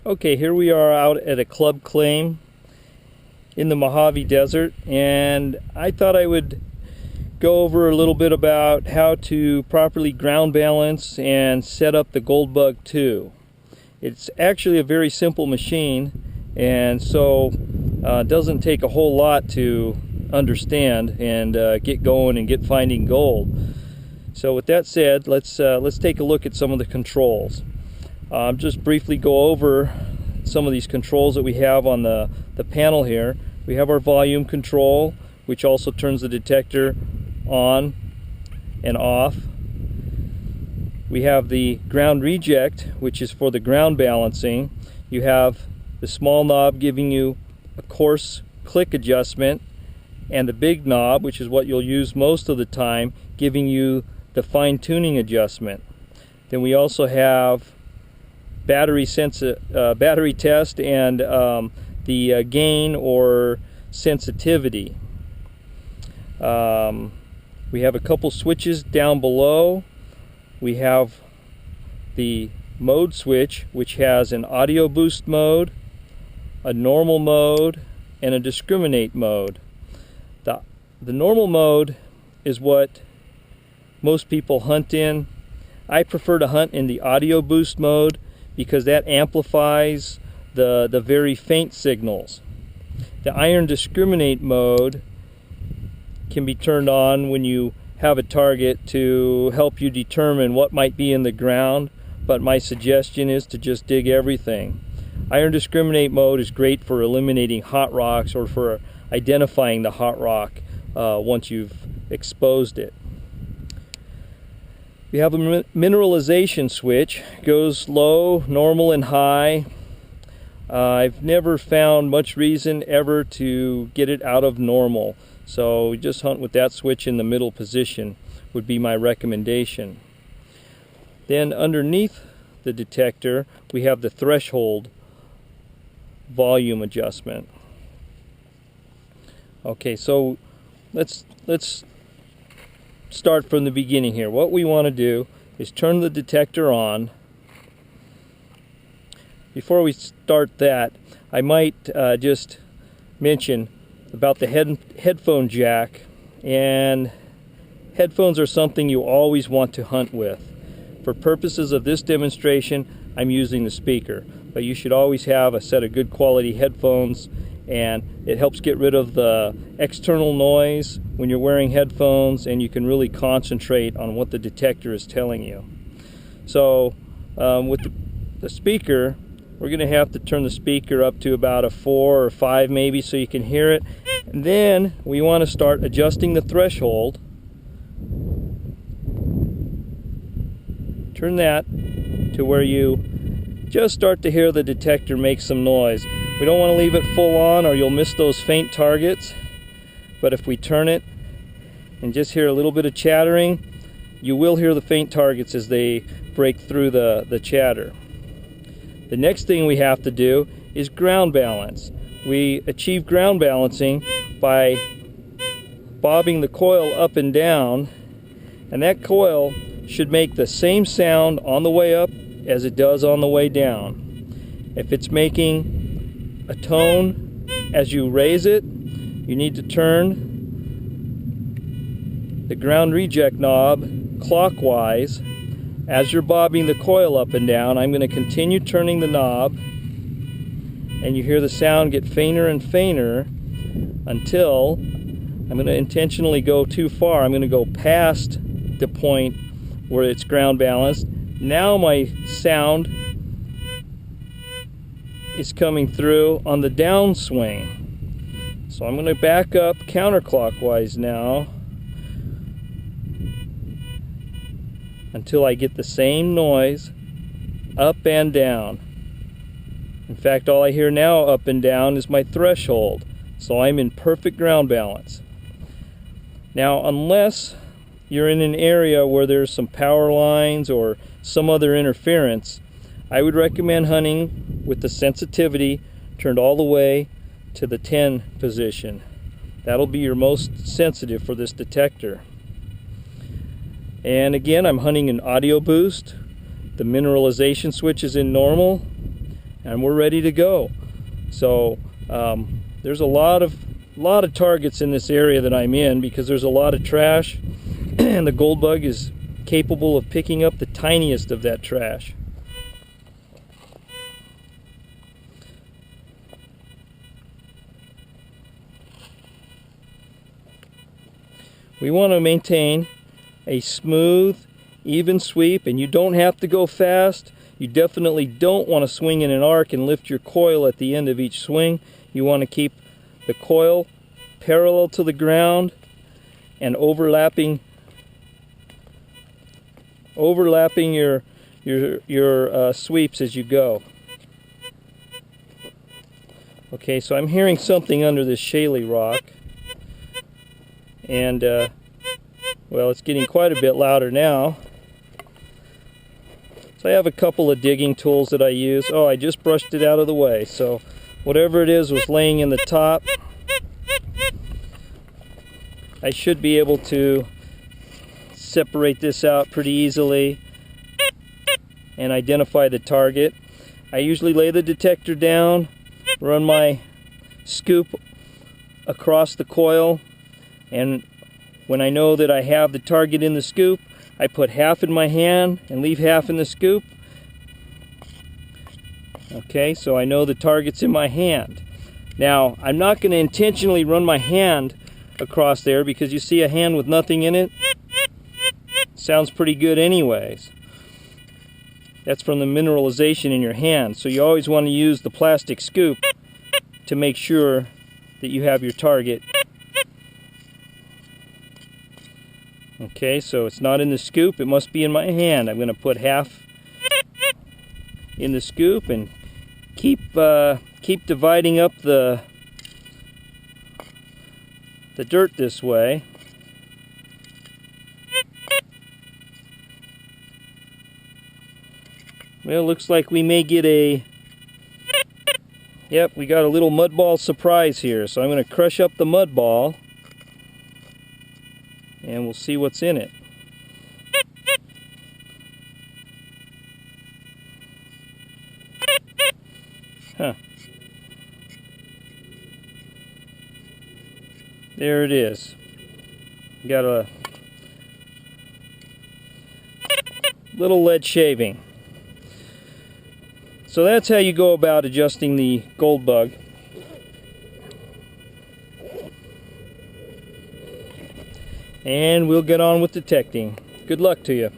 Okay, here we are out at a club claim in the Mojave Desert, and I thought I would go over a little bit about how to properly ground balance and set up the Goldbug 2. It's actually a very simple machine, and so it doesn't take a whole lot to understand and get going and get finding gold. So with that said, let's take a look at some of the controls. Just briefly go over some of these controls that we have on the panel here. We have our volume control, which also turns the detector on and off. We have the ground reject, which is for the ground balancing. You have the small knob giving you a coarse click adjustment, and the big knob, which is what you'll use most of the time, giving you the fine-tuning adjustment. Then we also have battery test and the gain or sensitivity. We have a couple switches down below. We have the mode switch, which has an audio boost mode, a normal mode, and a discriminate mode. The normal mode is what most people hunt in. I prefer to hunt in the audio boost mode because that amplifies the very faint signals. The iron discriminate mode can be turned on when you have a target to help you determine what might be in the ground, but my suggestion is to just dig everything. Iron discriminate mode is great for eliminating hot rocks or for identifying the hot rock once you've exposed it. We have a mineralization switch, goes low, normal, and high. I've never found much reason ever to get it out of normal, so we just hunt with that switch in the middle position would be my recommendation. Then underneath the detector we have the threshold volume adjustment. Okay, so let's start from the beginning here. What we want to do is turn the detector on. Before we start that, I might just mention about the headphone jack. And headphones are something you always want to hunt with. For purposes of this demonstration, I'm using the speaker, but you should always have a set of good quality headphones, and it helps get rid of the external noise when you're wearing headphones, and you can really concentrate on what the detector is telling you. So with the speaker, we're going to have to turn the speaker up to about a 4 or 5 maybe so you can hear it. And then we want to start adjusting the threshold. Turn that to where you just start to hear the detector make some noise. We don't want to leave it full on or you'll miss those faint targets. But if we turn it and just hear a little bit of chattering, you will hear the faint targets as they break through the chatter. The next thing we have to do is ground balance. We achieve ground balancing by bobbing the coil up and down, and that coil should make the same sound on the way up as it does on the way down. If it's making a tone as you raise it, you need to turn the ground reject knob clockwise. As you're bobbing the coil up and down, I'm going to continue turning the knob, and you hear the sound get fainter and fainter until I'm going to intentionally go too far. I'm going to go past the point where it's ground balanced. Now my sound is coming through on the downswing. So I'm going to back up counterclockwise now until I get the same noise up and down. In fact, all I hear now up and down is my threshold, so I'm in perfect ground balance. Now, unless you're in an area where there's some power lines or some other interference, I would recommend hunting with the sensitivity turned all the way to the 10 position. That'll be your most sensitive for this detector. And again, I'm hunting an audio boost. The mineralization switch is in normal, and we're ready to go. So there's a lot of targets in this area that I'm in because there's a lot of trash, and the gold bug is capable of picking up the tiniest of that trash. We want to maintain a smooth, even sweep, and you don't have to go fast. You definitely don't want to swing in an arc and lift your coil at the end of each swing. You want to keep the coil parallel to the ground and overlapping your sweeps as you go. Okay, so I'm hearing something under this shaly rock, and well, it's getting quite a bit louder now. So I have a couple of digging tools that I use. Oh, I just brushed it out of the way. So whatever it is was laying in the top. I should be able to separate this out pretty easily and identify the target. I usually lay the detector down, run my scoop across the coil, and when I know that I have the target in the scoop, I put half in my hand and leave half in the scoop. Okay, so I know the target's in my hand. Now, I'm not going to intentionally run my hand across there because you see a hand with nothing in it? Sounds pretty good anyways. That's from the mineralization in your hand. So you always want to use the plastic scoop to make sure that you have your target. Okay, so it's not in the scoop, it must be in my hand. I'm going to put half in the scoop and keep dividing up the dirt this way. Well, looks like we may get yep, we got a little mud ball surprise here. So I'm going to crush up the mud ball and we'll see what's in it. Huh. There it is. Got a little lead shaving. So that's how you go about adjusting the gold bug. And we'll get on with detecting. Good luck to you.